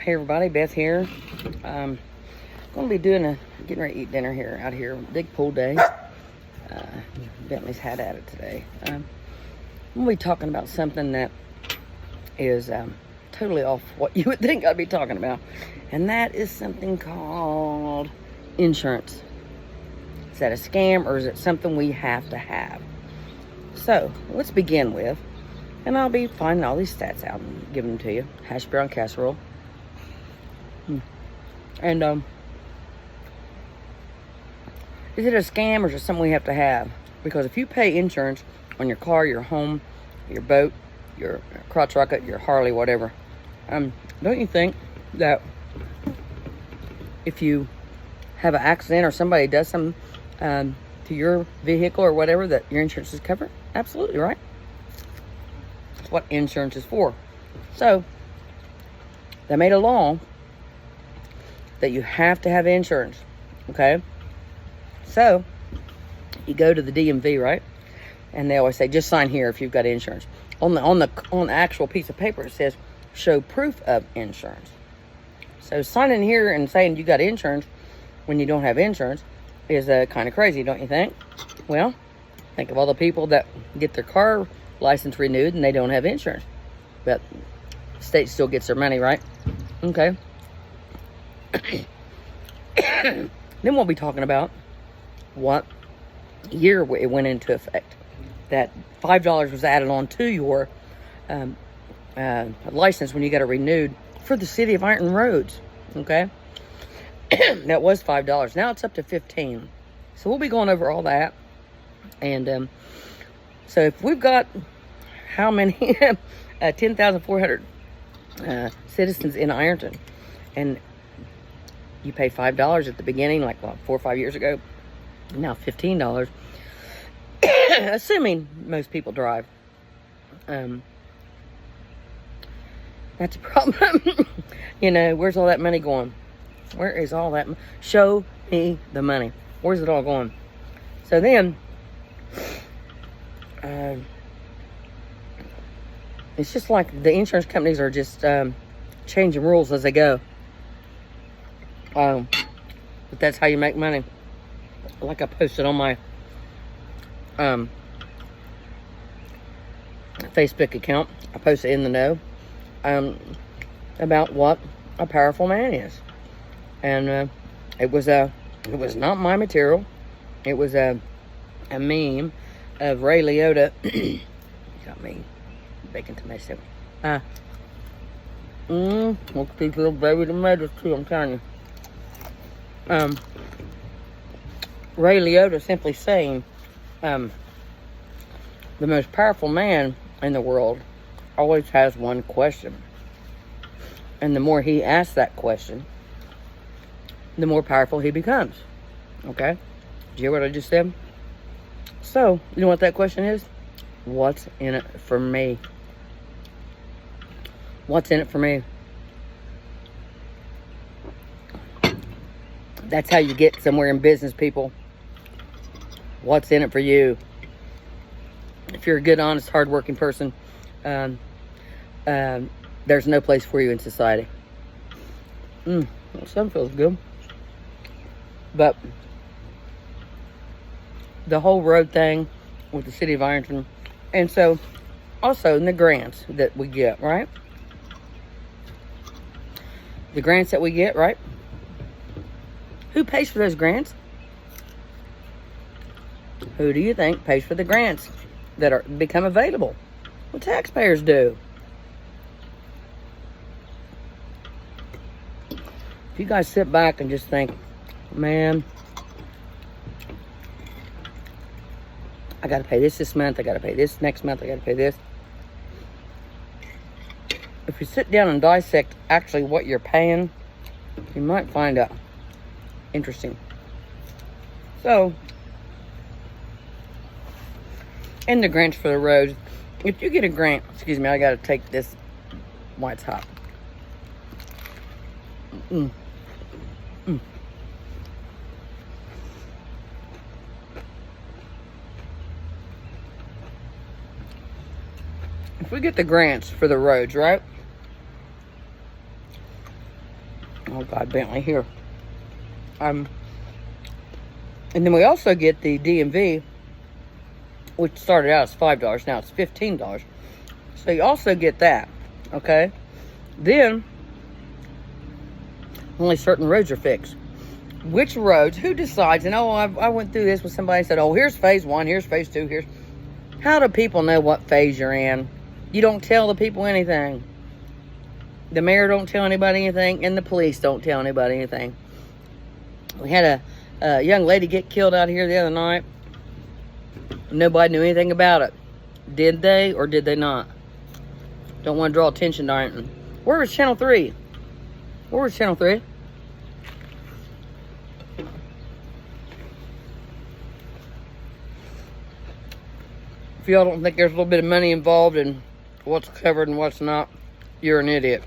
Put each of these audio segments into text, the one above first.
Hey everybody, Beth here. I'm going to be getting ready to eat dinner here, out here. Big pool day. Bentley's had at it today. I'm going to be talking about something that is totally off what you would think I'd be talking about. And that is something called insurance. Is that a scam or is it something we have to have? So, let's begin with, and I'll be finding all these stats out and giving them to you. Hash brown casserole. And is it a scam or is it something we have to have? Because if you pay insurance on your car, your home, your boat, your crotch rocket, your Harley, whatever, don't you think that if you have an accident or somebody does something to your vehicle or whatever, that your insurance is covered? Absolutely, right? That's what insurance is for. So they made a law that you have to have insurance, okay? So you go to the DMV, right? And they always say, just sign here if you've got insurance. On the actual piece of paper, it says, show proof of insurance. So signing here and saying you got insurance when you don't have insurance is kind of crazy, don't you think? Well, think of all the people that get their car license renewed and they don't have insurance. But the state still gets their money, right? Okay. Then we'll be talking about what year it went into effect. That $5 was added on to your license when you got it renewed for the city of Ironton roads. Okay, that was $5. Now it's up to $15. So we'll be going over all that. And so if we've got how many 10,400 citizens in Ironton, and you pay $5 at the beginning, like 4 or 5 years ago. Now $15, assuming most people drive. That's a problem. You know, where's all that money going? Where is all that? Show me the money. Where's it all going? So then, it's just like the insurance companies are just changing rules as they go. But that's how you make money. Like I posted on my Facebook account, I posted in the know about what a powerful man is, and it was not my material. It was a meme of Ray Liotta. Got me bacon tomato. Most people baby tomatoes too, I'm telling you. Ray Liotta simply saying, the most powerful man in the world always has one question. And the more he asks that question, the more powerful he becomes. Okay? Did you hear what I just said? So, you know what that question is? What's in it for me? What's in it for me? That's how you get somewhere in business, people. What's in it for you? If you're a good, honest, hardworking person, there's no place for you in society. Well, some feels good. But the whole road thing with the city of Ironton, and so also in the grants that we get, right? The grants that we get, right? Who pays for those grants? Who do you think pays for the grants that are become available? Well, taxpayers do. If you guys sit back and just think, man, I got to pay this month, I got to pay this next month, I got to pay this. If you sit down and dissect actually what you're paying, you might find out interesting. So, and the grants for the roads. If you get a grant, excuse me, I got to take this while it's hot. If we get the grants for the roads, right? Oh God, Bentley here. And then we also get the DMV, which started out as $5. Now it's $15. So you also get that. Okay. Then only certain roads are fixed. Which roads? Who decides? And I went through this with somebody and said, oh, here's phase 1, here's phase 2, here's. How do people know what phase you're in? You don't tell the people anything. The mayor don't tell anybody anything, and the police don't tell anybody anything. We had a young lady get killed out here the other night. Nobody knew anything about it. Did they or did they not? Don't want to draw attention to it. Where was Channel 3? Where was Channel 3? If y'all don't think there's a little bit of money involved in what's covered and what's not, you're an idiot.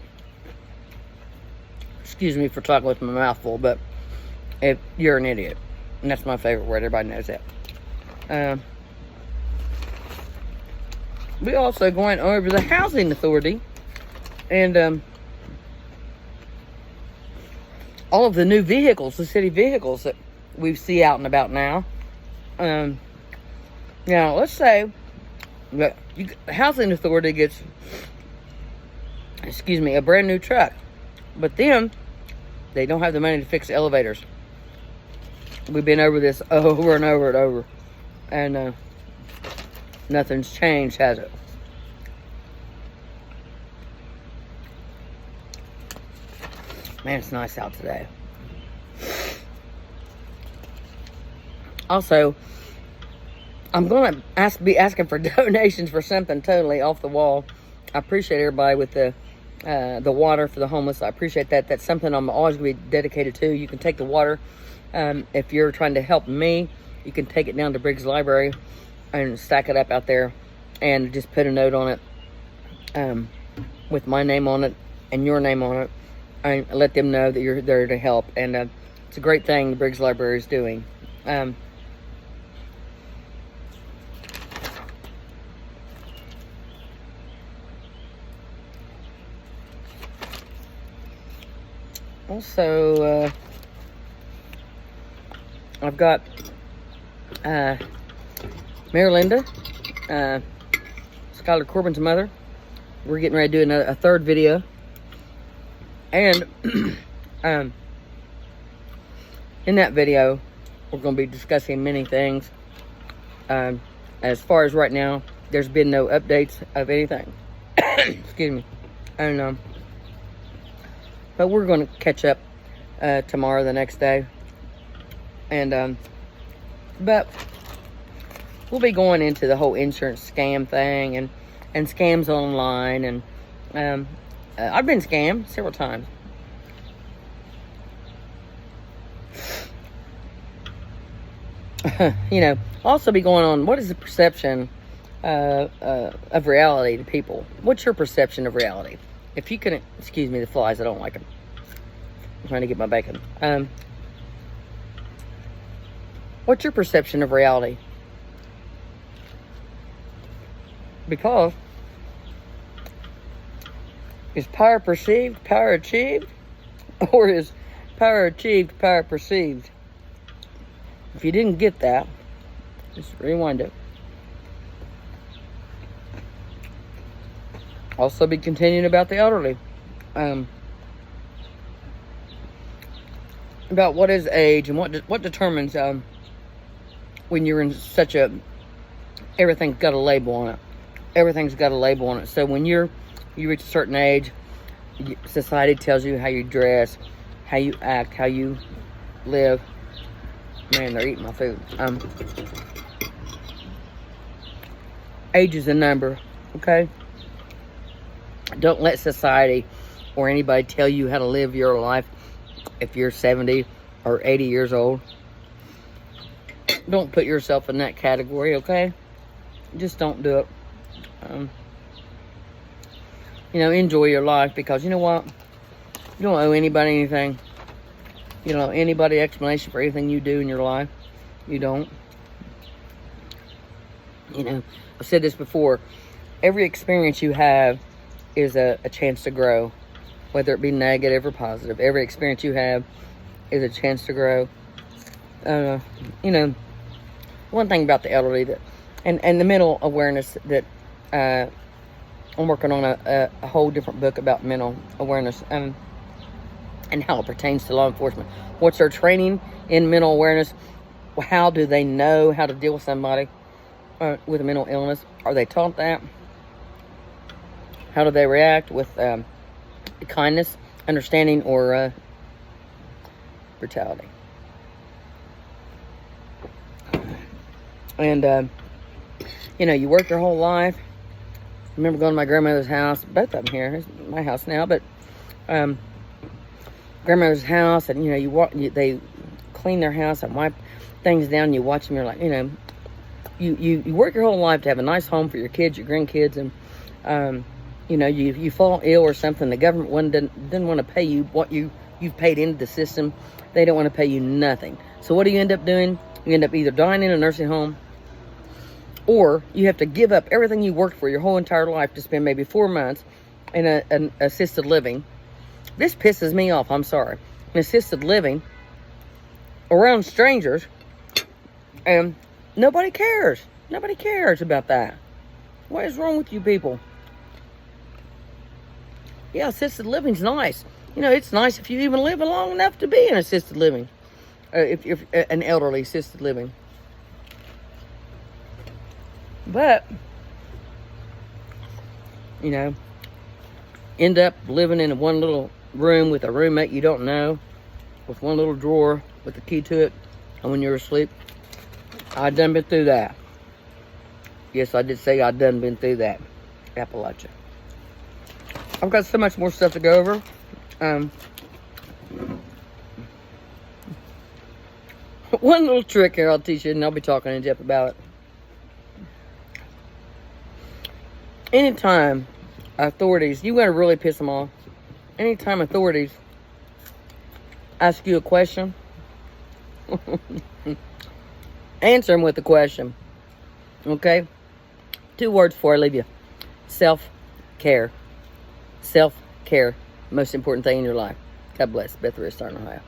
Excuse me for talking with my mouth full, but if you're an idiot. And that's my favorite word. Everybody knows that. We also going over the housing authority and all of the new vehicles, the city vehicles that we see out and about now. Now, let's say that the housing authority gets, a brand new truck, but then they don't have the money to fix the elevators. We've been over this over and over and over, and nothing's changed, has it? Man, it's nice out today. Also, I'm going to be asking for donations for something totally off the wall. I appreciate everybody with the water for the homeless. I appreciate that. That's something I'm always going to be dedicated to. You can take the water. If you're trying to help me, you can take it down to Briggs Library and stack it up out there and just put a note on it with my name on it and your name on it, and let them know that you're there to help. And it's a great thing the Briggs Library is doing. Also, I've got Mary Linda, Skylar Corbin's mother. We're getting ready to do a third video. And in that video, we're going to be discussing many things. As far as right now, there's been no updates of anything. Excuse me. And but we're going to catch up tomorrow, the next day. And but we'll be going into the whole insurance scam thing and scams online. And I've been scammed several times. Also be going on, what is the perception of reality to people? What's your perception of reality? If you can, excuse me, the flies, I don't like them. I'm trying to get my bacon. What's your perception of reality? Because is power perceived, power achieved? Or is power achieved, power perceived? If you didn't get that, just rewind it. Also be continuing about the elderly. About what is age and what determines when you're in such a, everything's got a label on it. Everything's got a label on it. So when you reach a certain age, society tells you how you dress, how you act, how you live. Man, they're eating my food. Age is a number, okay? Don't let society or anybody tell you how to live your life if you're 70 or 80 years old. Don't put yourself in that category, okay? Just don't do it. Enjoy your life, because you know what? You don't owe anybody anything. You don't owe anybody explanation for anything you do in your life. You don't. I've said this before. Every experience you have is a chance to grow. whether it be negative or positive. Every experience you have is a chance to grow. You know, one thing about the elderly that, and the mental awareness that, I'm working on a whole different book about mental awareness, and how it pertains to law enforcement. What's their training in mental awareness? How do they know how to deal with somebody with a mental illness? Are they taught that? How do they react with kindness, understanding, or brutality? And, you know, you work your whole life. I remember going to my grandmother's house. Both of them here. It's my house now, but grandmother's house, and, you know, they clean their house and wipe things down, and you watch them. You're like, you know, you work your whole life to have a nice home for your kids, your grandkids, and you know, you fall ill or something. The government didn't want to pay you what you've paid into the system. They don't want to pay you nothing. So what do you end up doing? You end up either dying in a nursing home, or you have to give up everything you worked for your whole entire life to spend maybe 4 months in an assisted living. This pisses me off. I'm sorry. An assisted living around strangers, and nobody cares. Nobody cares about that. What is wrong with you people? Yeah, assisted living's nice. You know, it's nice if you even live long enough to be in assisted living. If you're an elderly assisted living. But, you know, end up living in one little room with a roommate you don't know, with one little drawer with the key to it, and when you're asleep. I done been through that. Yes, I did say I done been through that. Appalachia. I've got so much more stuff to go over. One little trick here I'll teach you, and I'll be talking in depth about it. Anytime authorities, you got to really piss them off. Anytime authorities ask you a question, answer them with a question. Okay? 2 words before I leave you. Self-care. Self-care. Most important thing in your life. God bless. Beth Restart, Ohio.